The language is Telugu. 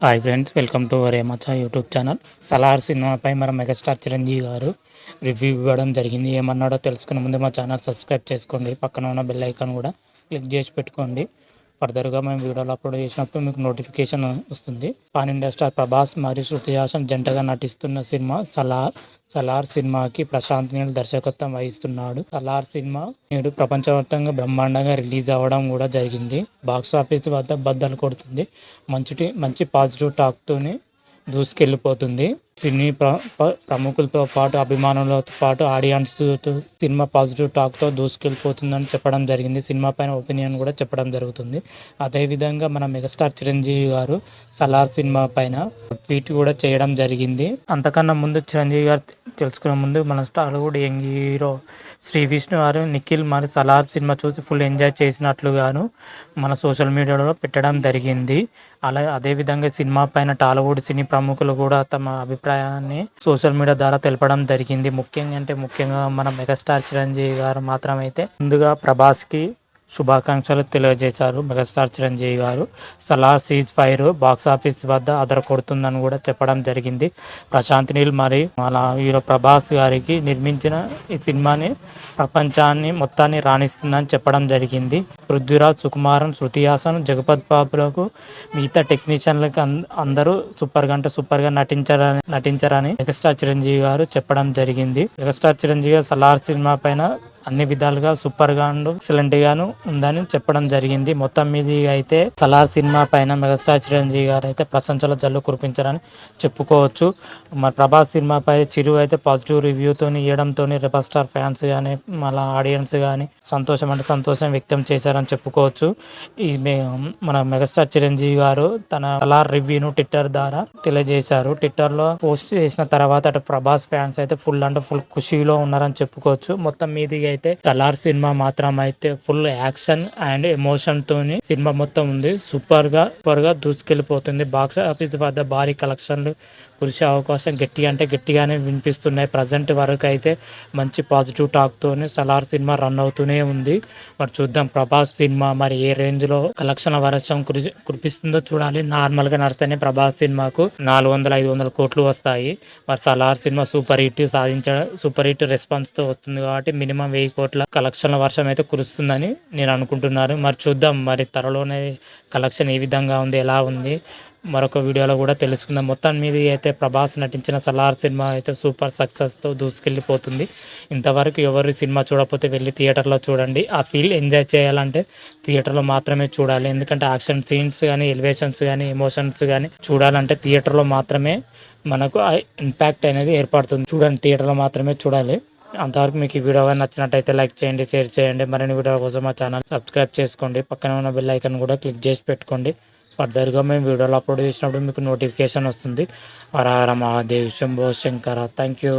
హాయ్ ఫ్రెండ్స్, వెల్కమ్ టు రేమచ్చా యూట్యూబ్ ఛానల్. సలార్ సినిమాపై మన మెగాస్టార్ చిరంజీవి గారు రివ్యూ ఇవ్వడం జరిగింది. ఏమన్నాడో తెలుసుకునే ముందు మా ఛానల్ సబ్స్క్రైబ్ చేసుకోండి, పక్కన ఉన్న బెల్ ఐకాన్ కూడా క్లిక్ చేసి పెట్టుకోండి. ఫర్దర్గా మేము వీడియోలు అప్లోడ్ చేసినప్పుడు మీకు నోటిఫికేషన్ వస్తుంది. పాన్ ఇండియా స్టార్ ప్రభాస్ మరియు శృతి హాసన్ జంటగా నటిస్తున్న సినిమా సలార్ సినిమాకి ప్రశాంత్ నీల్ దర్శకత్వం వహిస్తున్నాడు. సలార్ సినిమా నేడు ప్రపంచవ్యాప్తంగా బ్రహ్మాండంగా రిలీజ్ అవ్వడం కూడా జరిగింది. బాక్స్ ఆఫీస్ వద్ద బద్దలు కొడుతుంది. మంచి పాజిటివ్ టాక్తోని దూసుకెళ్ళిపోతుంది. సినీ ప్రముఖులతో పాటు అభిమానులతో పాటు ఆడియన్స్తో సినిమా పాజిటివ్ టాక్తో దూసుకెళ్ళిపోతుందని చెప్పడం జరిగింది. సినిమా పైన ఒపీనియన్ కూడా చెప్పడం జరుగుతుంది. అదేవిధంగా మన మెగాస్టార్ చిరంజీవి గారు సలార్ సినిమా పైన ట్వీట్ కూడా చేయడం జరిగింది. అంతకన్నా ముందు చిరంజీవి గారు తెలుసుకునే ముందు మన టాలీవుడ్ యంగ్ హీరో శ్రీ విష్ణు గారు నిఖిల్ మరి సలార్ సినిమా చూసి ఫుల్ ఎంజాయ్ చేసినట్లుగాను మన సోషల్ మీడియాలో పెట్టడం జరిగింది. అదేవిధంగా సినిమా పైన టాలీవుడ్ సినీ ప్రముఖులు కూడా తమ అభిప్రాయాన్ని సోషల్ మీడియా ద్వారా తెలపడం జరిగింది. ముఖ్యంగా మన మెగాస్టార్ చిరంజీవి గారు మాత్రమైతే ముందుగా ప్రభాస్కి శుభాకాంక్షలు తెలియజేశారు. మెగాస్టార్ చిరంజీవి గారు Salaar cease fire box office వద్ద అదర కొడుతుందని కూడా చెప్పడం జరిగింది. ప్రశాంత్ నీల్ మరి మన హీరో ప్రభాస్ గారికి నిర్మించిన ఈ సినిమాని ప్రపంచాన్ని మొత్తాన్ని రాణిస్తుందని చెప్పడం జరిగింది. పృథ్వీరాజ్, సుకుమారన్, శృతి హాసన్, జగపత్ బాబులకు మిగతా టెక్నీషియన్లకు అందరూ సూపర్గా నటించారని మెగాస్టార్ చిరంజీవి గారు చెప్పడం జరిగింది. మెగాస్టార్ చిరంజీవి సలార్ సినిమా పైన అన్ని విధాలుగా సూపర్గా ఎక్సలెంట్ గాను ఉందని చెప్పడం జరిగింది. మొత్తం మీద అయితే సలార్ సినిమా పైన మెగాస్టార్ చిరంజీవి గారు అయితే ప్రశంసల జల్లు కురిపించారని చెప్పుకోవచ్చు. మన ప్రభాస్ సినిమాపై చిరు అయితే పాజిటివ్ రివ్యూతో ఇవ్వడంతో రెబల్ స్టార్ ఫ్యాన్స్ కానీ మళ్ళీ ఆడియన్స్ కానీ సంతోషం వ్యక్తం చేశారని చెప్పుకోవచ్చు. మన మెగాస్టార్ చిరంజీవి గారు తన సలార్ రివ్యూను ట్విట్టర్ ద్వారా తెలియజేశారు. ట్విట్టర్లో పోస్ట్ చేసిన తర్వాత అటు ప్రభాస్ ఫ్యాన్స్ అయితే ఫుల్ ఖుషీలో ఉన్నారని చెప్పుకోవచ్చు. మొత్తం మీది అయితే సలార్ సినిమా మాత్రం అయితే ఫుల్ యాక్షన్ అండ్ ఎమోషన్ తోని సినిమా మొత్తం ఉంది. సూపర్ గా దూసుకెళ్లిపోతుంది. బాక్స్ ఆఫీస్ వద్ద భారీ కలెక్షన్లు కురిసే అవకాశం గట్టిగానే వినిపిస్తున్నాయి. ప్రజెంట్ వరకు అయితే మంచి పాజిటివ్ టాక్ తోని సలార్ సినిమా రన్ అవుతూనే ఉంది. మరి చూద్దాం ప్రభాస్ సినిమా మరి ఏ రేంజ్ లో కలెక్షన్ల వర్షం కురిపిస్తుందో చూడాలి. నార్మల్ గా నడిస్తేనే ప్రభాస్ సినిమాకు 400-500 కోట్లు వస్తాయి. మరి Salaar cinema super hit response తో వస్తుంది కాబట్టి మినిమం 1000 కోట్ల కలెక్షన్ల వర్షం అయితే కురుస్తుందని నేను అనుకుంటున్నాను. మరి చూద్దాం మరి త్వరలోనే కలెక్షన్ ఏ విధంగా ఉంది, ఎలా ఉంది మరొక వీడియోలో కూడా తెలుసుకుందాం. మొత్తం మీద అయితే ప్రభాస్ నటించిన సలార్ సినిమా అయితే సూపర్ సక్సెస్తో దూసుకెళ్ళిపోతుంది. ఇంతవరకు ఎవరు సినిమా చూడకపోతే వెళ్ళి థియేటర్లో చూడండి. ఆ ఫీల్ ఎంజాయ్ చేయాలంటే థియేటర్లో మాత్రమే చూడాలి. ఎందుకంటే యాక్షన్ సీన్స్ కానీ, ఎలివేషన్స్ కానీ, ఎమోషన్స్ కానీ చూడాలంటే థియేటర్లో మాత్రమే మనకు ఇంపాక్ట్ అనేది ఏర్పడుతుంది. చూడండి, థియేటర్లో మాత్రమే చూడాలి. అంతవరకు మీకు ఈ వీడియో నచ్చినట్టయితే లైక్ చేయండి, షేర్ చేయండి. మరిన్ని వీడియోల కోసం మా ఛానల్ సబ్స్క్రైబ్ చేసుకోండి, పక్కన ఉన్న బెల్ ఐకాన్ కూడా క్లిక్ చేసి పెట్టుకోండి. ఫర్దర్గా మేము వీడియోలు అప్లోడ్ చేసినప్పుడు మీకు నోటిఫికేషన్ వస్తుంది. హర హర మహాదేవ్, శంభో శంకర. Thank you.